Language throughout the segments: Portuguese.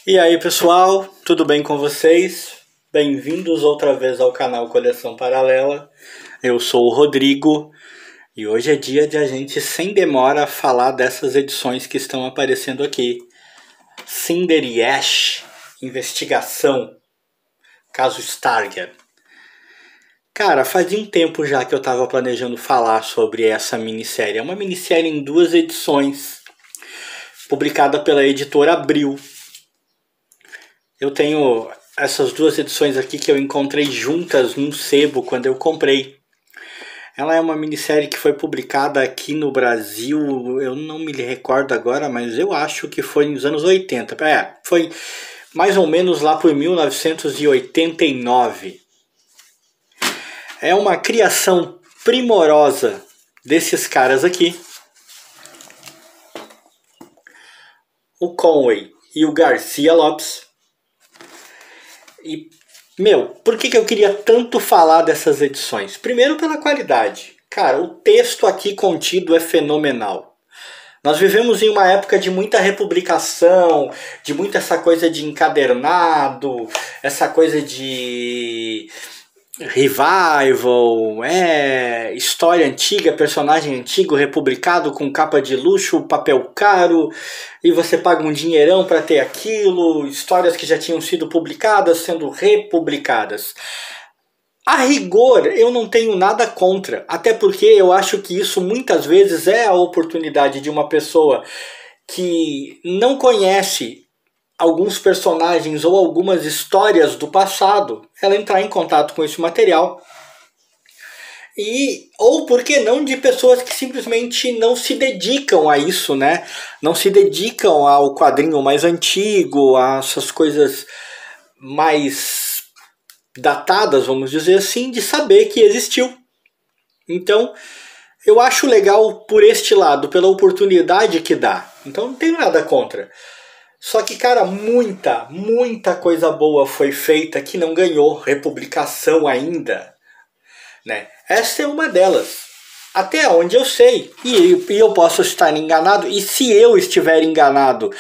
E aí pessoal, tudo bem com vocês? Bem-vindos outra vez ao canal Coleção Paralela. Eu sou o Rodrigo e hoje é dia de a gente, sem demora, falar dessas edições que estão aparecendo aqui. Cinder e Ash, Investigação, Caso Stargher. Cara, fazia um tempo já que eu estava planejando falar sobre essa minissérie. É uma minissérie em 2 edições, publicada pela editora Abril. Eu tenho essas 2 edições aqui que eu encontrei juntas num sebo quando eu comprei. Ela é uma minissérie que foi publicada aqui no Brasil, eu não me recordo agora, mas eu acho que foi nos anos 80. Foi mais ou menos lá por 1989. É uma criação primorosa desses caras aqui. O Conway e o Garcia Lopes. E, por que eu queria tanto falar dessas edições? Primeiro pela qualidade. Cara, o texto aqui contido é fenomenal. Nós vivemos em uma época de muita republicação, de muita essa coisa de encadernado, essa coisa de revival, história antiga, personagem antigo, republicado com capa de luxo, papel caro, e você paga um dinheirão para ter aquilo, histórias que já tinham sido publicadas sendo republicadas. A rigor, eu não tenho nada contra, até porque eu acho que isso muitas vezes é a oportunidade de uma pessoa que não conhece alguns personagens ou algumas histórias do passado, ela entrar em contato com esse material. Ou por que não de pessoas que simplesmente não se dedicam a isso, né? Não se dedicam ao quadrinho mais antigo, a essas coisas mais datadas, vamos dizer assim, de saber que existiu. Então, eu acho legal por este lado, pela oportunidade que dá. Então não tenho nada contra. Só que, cara, muita coisa boa foi feita que não ganhou republicação ainda, né? Essa é uma delas. Até onde eu sei. E eu posso estar enganado. E se eu estiver enganado,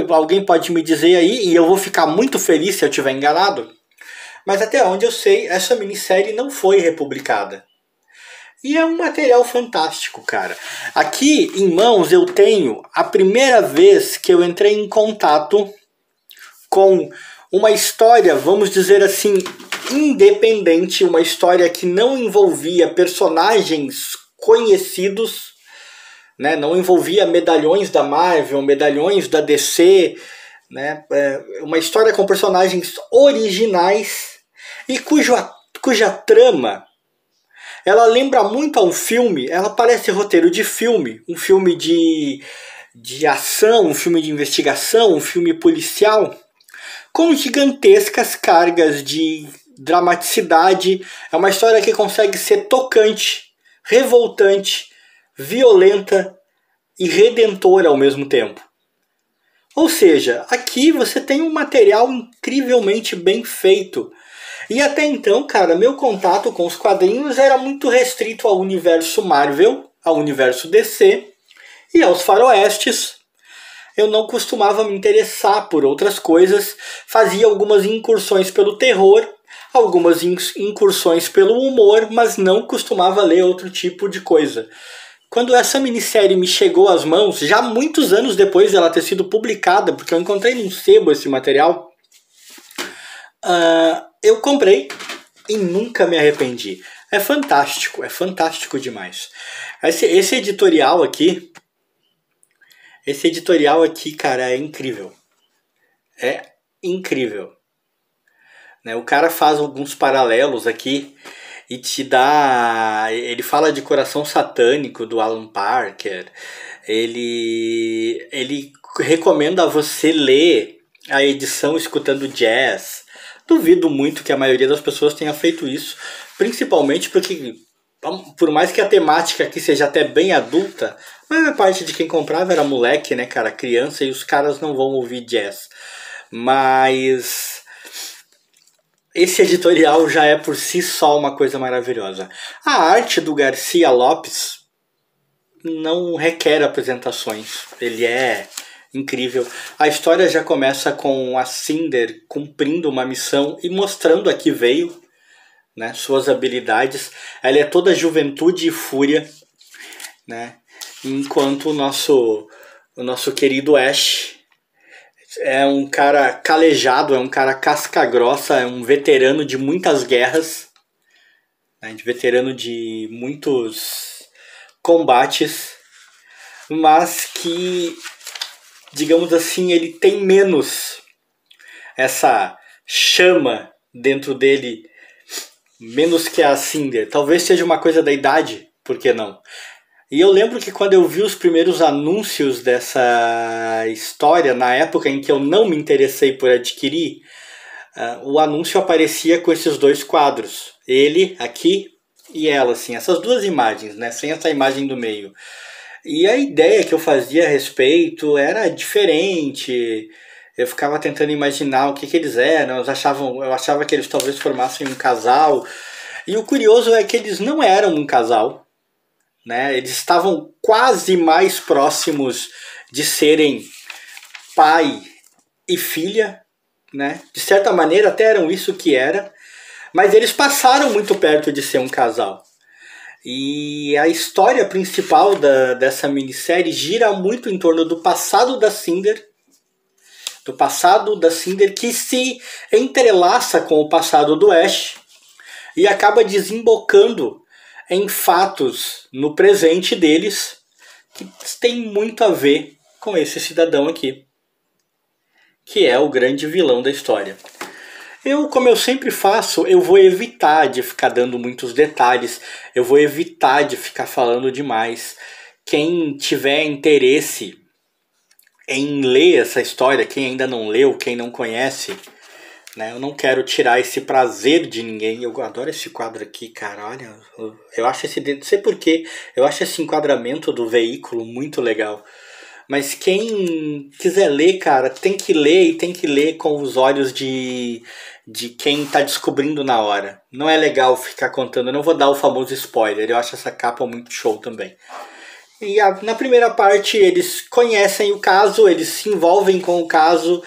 alguém pode me dizer aí, e eu vou ficar muito feliz se eu estiver enganado. Mas até onde eu sei, essa minissérie não foi republicada. E é um material fantástico, cara. Aqui em mãos eu tenho a primeira vez que eu entrei em contato com uma história, vamos dizer assim, independente, uma história que não envolvia personagens conhecidos, né? Não envolvia medalhões da Marvel, medalhões da DC, né? Uma história com personagens originais e cuja trama ela lembra muito a um filme, ela parece roteiro de filme, um filme de ação, um filme de investigação, um filme policial, com gigantescas cargas de dramaticidade. É uma história que consegue ser tocante, revoltante, violenta e redentora ao mesmo tempo. Ou seja, aqui você tem um material incrivelmente bem feito. E até então, cara, meu contato com os quadrinhos era muito restrito ao universo Marvel, ao universo DC e aos faroestes. Eu não costumava me interessar por outras coisas, fazia algumas incursões pelo terror, algumas incursões pelo humor, mas não costumava ler outro tipo de coisa. Quando essa minissérie me chegou às mãos, já muitos anos depois dela ter sido publicada, porque eu encontrei num sebo esse material, eu comprei e nunca me arrependi. É fantástico demais. Esse editorial aqui, cara, é incrível. É incrível. Né? O cara faz alguns paralelos aqui e te dá... Ele fala de Coração Satânico, do Alan Parker. Ele recomenda a você ler a edição escutando jazz. Duvido muito que a maioria das pessoas tenha feito isso, principalmente porque, por mais que a temática aqui seja até bem adulta, a maior parte de quem comprava era moleque, né, cara, criança, e os caras não vão ouvir jazz. Mas esse editorial já é por si só uma coisa maravilhosa. A arte do Garcia Lopes não requer apresentações. Ele é incrível. A história já começa com a Cinder cumprindo uma missão e mostrando a que veio, né, suas habilidades. Ela é toda juventude e fúria, né, enquanto o nosso querido Ash é um cara calejado, é um cara casca grossa, é um veterano de muitas guerras, né, de veterano de muitos combates, mas que, digamos assim, ele tem menos essa chama dentro dele, menos que a Cinder. Talvez seja uma coisa da idade, por que não? E eu lembro que quando eu vi os primeiros anúncios dessa história, na época em que eu não me interessei por adquirir, o anúncio aparecia com esses dois quadros. Ele aqui e ela, assim, essas duas imagens, né, sem essa imagem do meio. E a ideia que eu fazia a respeito era diferente. Eu ficava tentando imaginar o que eles eram. Eu achava que eles talvez formassem um casal. E o curioso é que eles não eram um casal, né? Eles estavam quase mais próximos de serem pai e filha, né? De certa maneira até eram isso que era. Mas eles passaram muito perto de ser um casal. E a história principal dessa minissérie gira muito em torno do passado da Cinder. Do passado da Cinder que se entrelaça com o passado do Ash. E acaba desembocando em fatos no presente deles que tem muito a ver com esse cidadão aqui, que é o grande vilão da história. Como eu sempre faço, eu vou evitar de ficar dando muitos detalhes, eu vou evitar de ficar falando demais. Quem tiver interesse em ler essa história, quem ainda não leu, quem não conhece, né, eu não quero tirar esse prazer de ninguém. Eu adoro esse quadro aqui, cara, olha, eu acho não sei porquê, eu acho esse enquadramento do veículo muito legal. Mas quem quiser ler, cara, tem que ler e tem que ler com os olhos de quem tá descobrindo na hora. Não é legal ficar contando, eu não vou dar o famoso spoiler, eu acho essa capa muito show também. E na primeira parte eles conhecem o caso, eles se envolvem com o caso,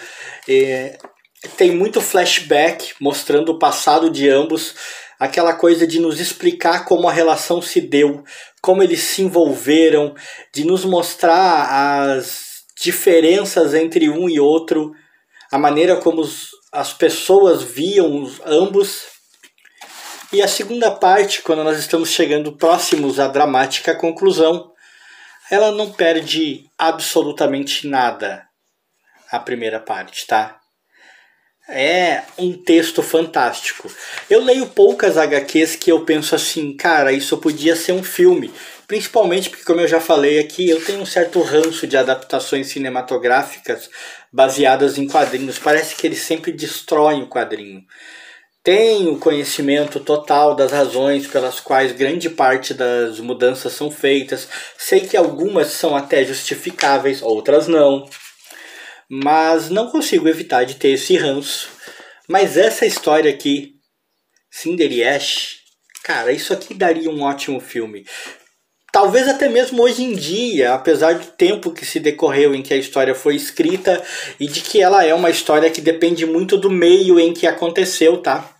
tem muito flashback mostrando o passado de ambos, aquela coisa de nos explicar como a relação se deu, como eles se envolveram, de nos mostrar as diferenças entre um e outro, a maneira como as pessoas viam ambos. E a segunda parte, quando nós estamos chegando próximos à dramática conclusão, ela não perde absolutamente nada a primeira parte, tá? É um texto fantástico. Eu leio poucas HQs que eu penso assim, cara, isso podia ser um filme. Principalmente porque, como eu já falei aqui, eu tenho um certo ranço de adaptações cinematográficas baseadas em quadrinhos. Parece que eles sempre destroem o quadrinho. Tenho conhecimento total das razões pelas quais grande parte das mudanças são feitas. Sei que algumas são até justificáveis, outras não. Mas não consigo evitar de ter esse ranço. Mas essa história aqui, Cinder e Ash, cara, isso aqui daria um ótimo filme. Talvez até mesmo hoje em dia, apesar do tempo que se decorreu em que a história foi escrita e de que ela é uma história que depende muito do meio em que aconteceu, tá?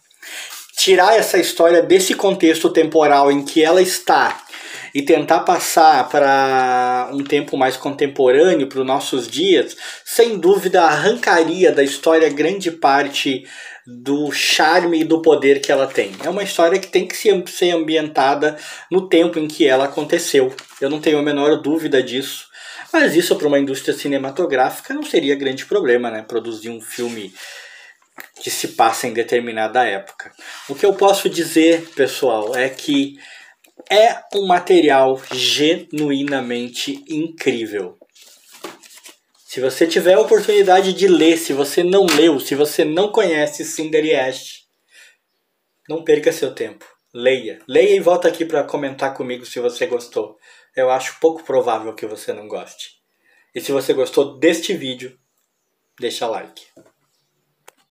Tirar essa história desse contexto temporal em que ela está e tentar passar para um tempo mais contemporâneo, para os nossos dias, sem dúvida arrancaria da história grande parte do charme e do poder que ela tem. É uma história que tem que ser ambientada no tempo em que ela aconteceu. Eu não tenho a menor dúvida disso. Mas isso para uma indústria cinematográfica não seria grande problema, né? Produzir um filme que se passa em determinada época. O que eu posso dizer, pessoal, é que é um material genuinamente incrível. Se você tiver a oportunidade de ler, se você não leu, se você não conhece Cinder e Ash, não perca seu tempo. Leia. Leia e volta aqui para comentar comigo se você gostou. Eu acho pouco provável que você não goste. E se você gostou deste vídeo, deixa like.